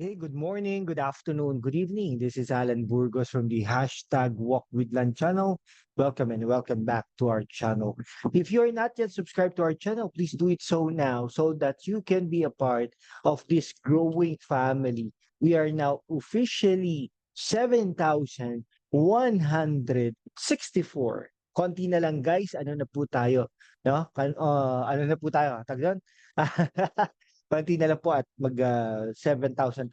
Hey, good morning, good afternoon, good evening. This is Alan Burgos from the hashtag Walk with Land channel. Welcome and welcome back to our channel. If you're not yet subscribed to our channel, please do it so now so that you can be a part of this growing family. We are now officially 7,164. Konti na lang guys, ano na po tayo? No? Ano na po tayo? Tag doon? Konti na lang po at mag 7,200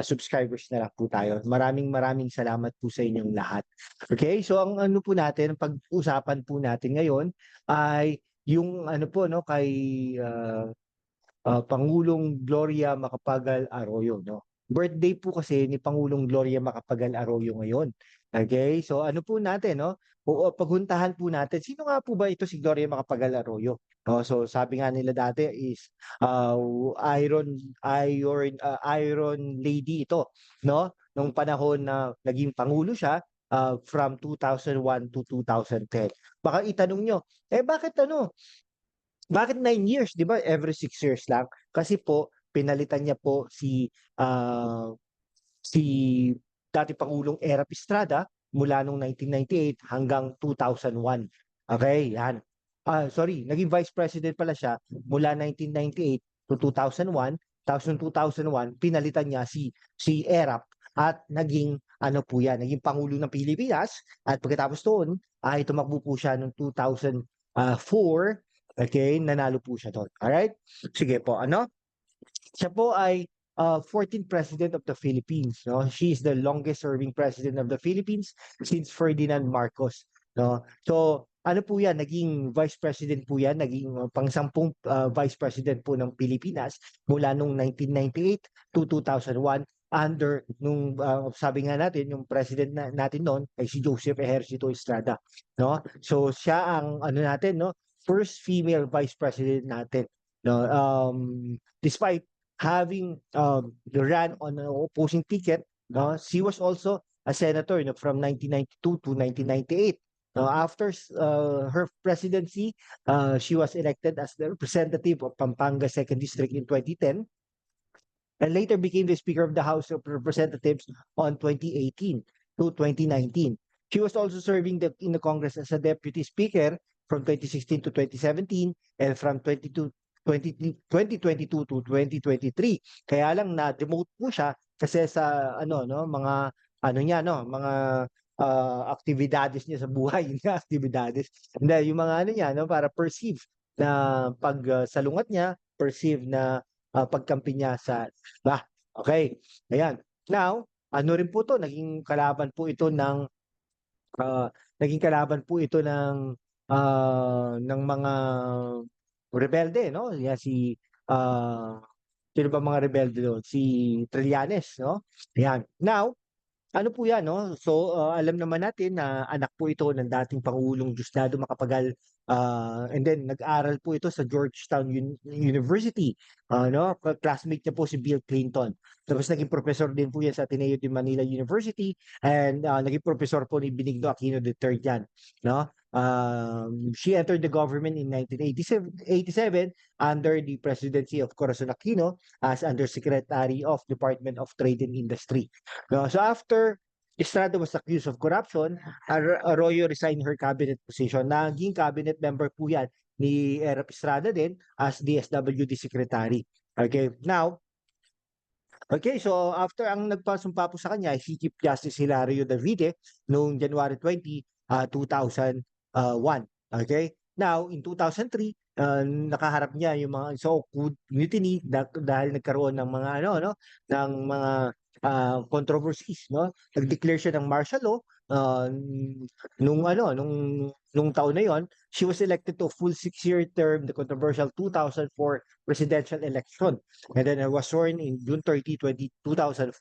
subscribers na lang po tayo. Maraming maraming salamat po sa inyong lahat. Okay, so ang ano po natin, ang pag-usapan po natin ngayon ay yung ano po no kay ah, Pangulong Gloria Macapagal Arroyo, no? Birthday po kasi ni Pangulong Gloria Macapagal Arroyo ngayon. Okay? So ano po natin, no? Paghuntahan po natin, sino nga po ba ito si Gloria Macapagal Arroyo? No, so sabi nga nila dati is uh, iron lady ito, no? Nung panahon na naging pangulo siya from 2001 to 2010. Baka itanong nyo, bakit ano? Bakit 9 years? 'Di ba every 6 years lang? Kasi po pinalitan niya po si dati Pangulong Erap Estrada mula nung 1998 hanggang 2001. Okay, yan. Sorry, naging Vice President pala siya mula 1998 to 2001. Tapos noong 2001, pinalitan niya si Erap at naging ano po yan, naging Pangulo ng Pilipinas. At pagkatapos doon, ay tumakbo po siya noong 2004. Okay, nanalo po siya doon. Alright? Sige po, ano? Siya po ay 14th President of the Philippines. No? She is the longest serving President of the Philippines since Ferdinand Marcos. No? So, ano po yan, naging Vice President po yan, naging pang-sampung Vice President po ng Pilipinas mula nung 1998 to 2001 under nung sabi nga natin yung president natin noon ay si Joseph Ejercito Estrada, no? So siya ang ano natin, no, first female vice president natin, no, despite having ran on an opposing ticket. No, she was also a senator, no, from 1992 to 1998. No, after her presidency, she was elected as the representative of Pampanga Second District in 2010 and later became the Speaker of the House of Representatives on 2018 to 2019. She was also serving in the Congress as a Deputy Speaker from 2016 to 2017 and from 2022 to 2023. Kaya lang na-demote po siya kasi sa ano no mga ano niya no mga aktibidades niya sa buhay, yung aktibidades. Hindi, yung mga ano niya no para perceive na pagsalungat niya, perceive na pagkampi niya sa ba. Okay. Ayan. Now, ano rin po 'to, ah, naging kalaban po ito ng mga rebelde, no? Yan si sino ba mga rebelde doon? Si Trillanes, no? Yan. Now, ano po yan, no? So, alam naman natin na anak po ito ng dating Pangulong Diosdado Macapagal, and then nag-aral po ito sa Georgetown University. No? Classmate niya po si Bill Clinton. Tapos naging professor din po yan sa Ateneo de Manila University and naging professor po ni Benigno Aquino III yan. No? She entered the government in 1987 under the presidency of Corazon Aquino as Undersecretary of Department of Trade and Industry. No, so after Estrada was accused of corruption, Arroyo resigned her cabinet position. Naging cabinet member po yan ni Erap Estrada din as DSWD Secretary. Okay, now, okay, so after ang nagpasumpa po sa kanya, si Chief Justice Hilario Davide noong January 20, 2001. Okay? Now, in 2003, nakaharap niya yung mga so-called mutiny dahil nagkaroon ng mga ano no, ng mga controversies, no? Nag-declare siya ng martial law nung ano, nung taon na yon. She was elected to a full 6-year term, the controversial 2004 presidential election. And then was sworn in June 30, 2004.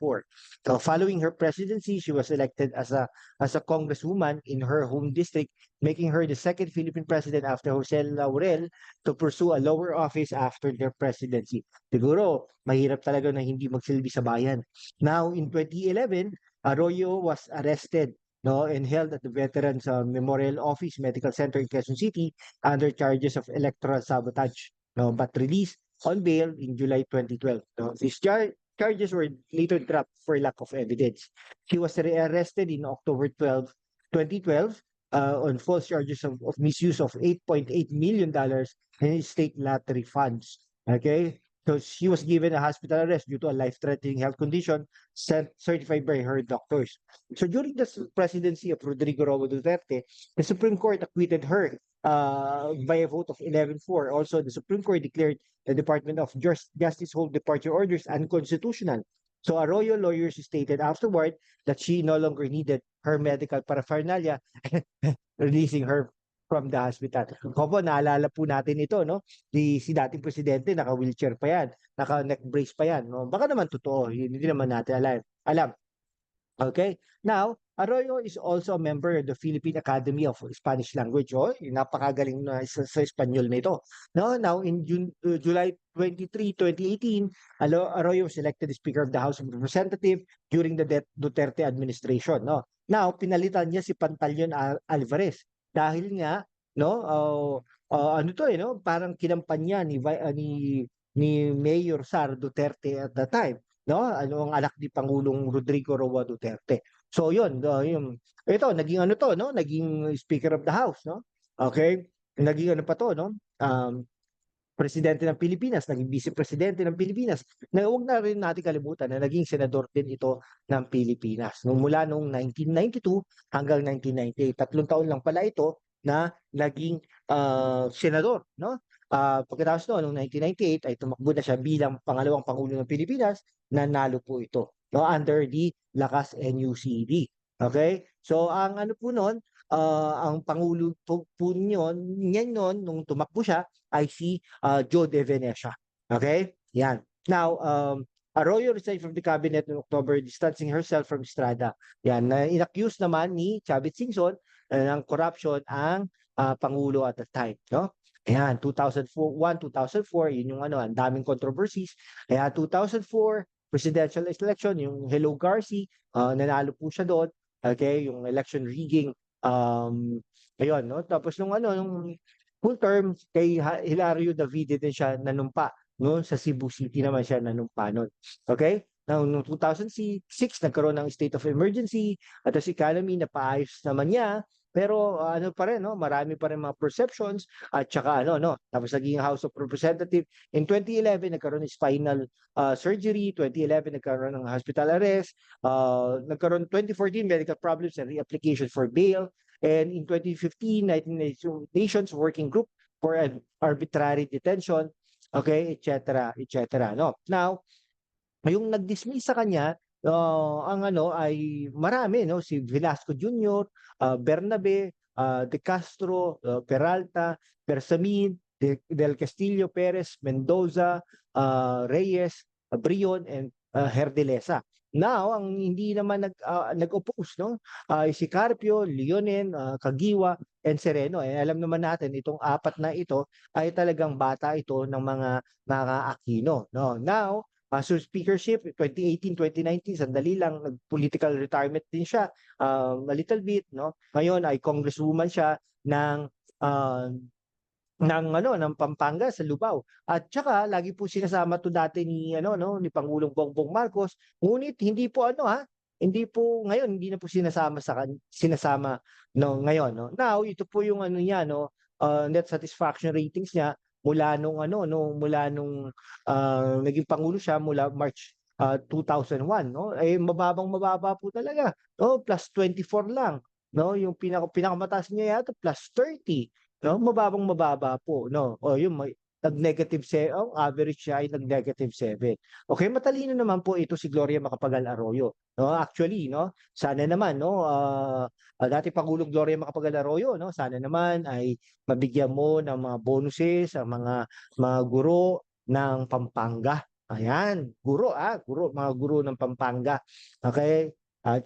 So following her presidency, she was elected as a congresswoman in her home district, making her the second Philippine president after Jose Laurel to pursue a lower office after their presidency. Siguro, mahirap talaga na hindi magsilbi sa bayan. Now, in 2011, Arroyo was arrested, no, and held at the Veterans Memorial Office Medical Center in Quezon City under charges of electoral sabotage, no, but released on bail in July 2012. No. charges were later dropped for lack of evidence. She was rearrested in October 2012, on false charges of misuse of $8.8 million in state lottery funds. Okay? So she was given a hospital arrest due to a life-threatening health condition certified by her doctors. So during the presidency of Rodrigo Roa Duterte, the Supreme Court acquitted her by a vote of 11-4. Also, the Supreme Court declared the Department of Justice hold departure orders unconstitutional. So Arroyo lawyers stated afterward that she no longer needed her medical paraphernalia, releasing her from the hospital. Opo, naalala po natin ito, no? Si dating presidente, naka-wheelchair pa yan, naka-neck brace pa yan. No? Baka naman totoo, hindi naman natin alam. Okay? Now, Arroyo is also a member of the Philippine Academy of Spanish Language. Oh, napakagaling na sa Espanyol nito. No, now in July 23, 2018, Arroyo was elected Speaker of the House of Representatives during the Duterte administration. No, now pinalitan niya si Pantaleon Alvarez dahil nga, no, ano to no, parang kinampanya ni Mayor Sara Duterte at the time. No, ano ang anak ni Pangulong Rodrigo Roa Duterte. So yun, ito naging ano to, no? Naging Speaker of the House, no? Okay? Naging ano pa to, no? Presidente ng Pilipinas, naging Vice Presidente ng Pilipinas. Na huwag na rin natin kalimutan na naging senador din ito ng Pilipinas. Mula noong 1992 hanggang 1998, 3 taon lang pala ito na naging senador, no? Pagkatapos noong 1998 ay tumakbo na siya bilang pangalawang Pangulo ng Pilipinas, nanalo po ito, no, under the Lakas NUCD. Okay? So ang ano po noon, ang Pangulo po niyan nung tumakbo siya ay si Joe De Venecia. Okay? Yan. Now, Arroyo resigned from the cabinet in October, distancing herself from Estrada. Yan. In-accuse naman ni Chavit Singson ng corruption ang Pangulo at the time. No? Ayan, 2001, 2004, yun yung ano, ang daming controversies. Kaya 2004, presidential election, yung Hello Garci, nanalo po siya doon. Okay, yung election rigging. Ayun, no? Tapos nung full term, kay Hilario Davide din siya nanumpa. No? Sa Cebu City naman siya nanumpa noon. Okay? Now, noong 2006, nagkaroon ng state of emergency at si economy na paayos naman niya. Pero ano pa rin, no? Marami pa rin mga perceptions at saka tapos naging House of Representatives. In 2011, nagkaroon ng spinal surgery. 2011, nagkaroon ng hospital arrest. Nagkaroon 2014, medical problems and reapplication for bail. And in 2015, United Nations Working Group for Arbitrary Detention, okay, etc., etc. No? Now, yung nag-dismiss sa kanya, ang ay marami, no? Si Velasco Jr., Bernabe, De Castro, Peralta, Bersamin, Del Castillo, Perez, Mendoza, Reyes, Brion, and Herdelesa. Now, ang hindi naman nag-oppose, no? Si Carpio, Leonen, Kagiwa, and Sereno. Alam naman natin, itong apat na ito ay talagang bata ito ng mga Aquino. No? Now, so speakership, 2018, 2019, sandali lang, nag-political retirement din siya, a little bit, no? Ngayon ay congresswoman siya ng ng Pampanga sa Lubao. At saka lagi po sinasama to dati ni ni Pangulong Bongbong Marcos. Ngunit hindi po hindi po ngayon hindi na po sinasama ngayon, no. Now ito po yung niya, no, net satisfaction ratings niya mula nung naging pangulo siya mula March 2001, no. Mababa po talaga, no, plus 24 lang, no. Yung pinakamataas niya yata plus 30. No, mababa po, no. O yung nag-negative ang average siya ay nag-negative 7. Okay, matalino naman po ito si Gloria Macapagal Arroyo. No, actually, no, sana naman, no, dati Pangulong Gloria Macapagal Arroyo, no, sana naman ay mabigyan mo ng mga bonuses ang mga guro ng Pampanga. Ayan, mga guro ng Pampanga. Okay? At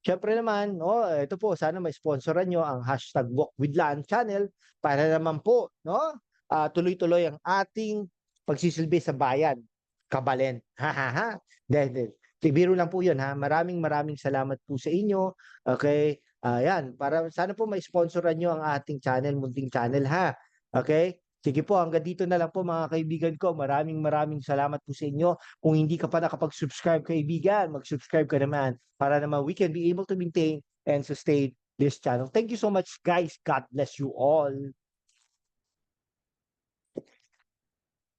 Siyempre naman, ito po, sana may sponsoran nyo ang hashtag #WalkWithLan channel para naman po, no, tuloy-tuloy ang ating pagsisilbi sa bayan. Kabalen. Ha ha ha. Dahil, biro lang po yun ha. Maraming salamat po sa inyo. Okay? Ayan, para sana po may sponsoran nyo ang ating channel, munting channel ha. Okay? Sige po, hanggang dito na lang po mga kaibigan ko. Maraming salamat po sa inyo. Kung hindi ka pa nakapag-subscribe kaibigan, mag-subscribe ka naman para naman we can be able to maintain and sustain this channel. Thank you so much guys. God bless you all.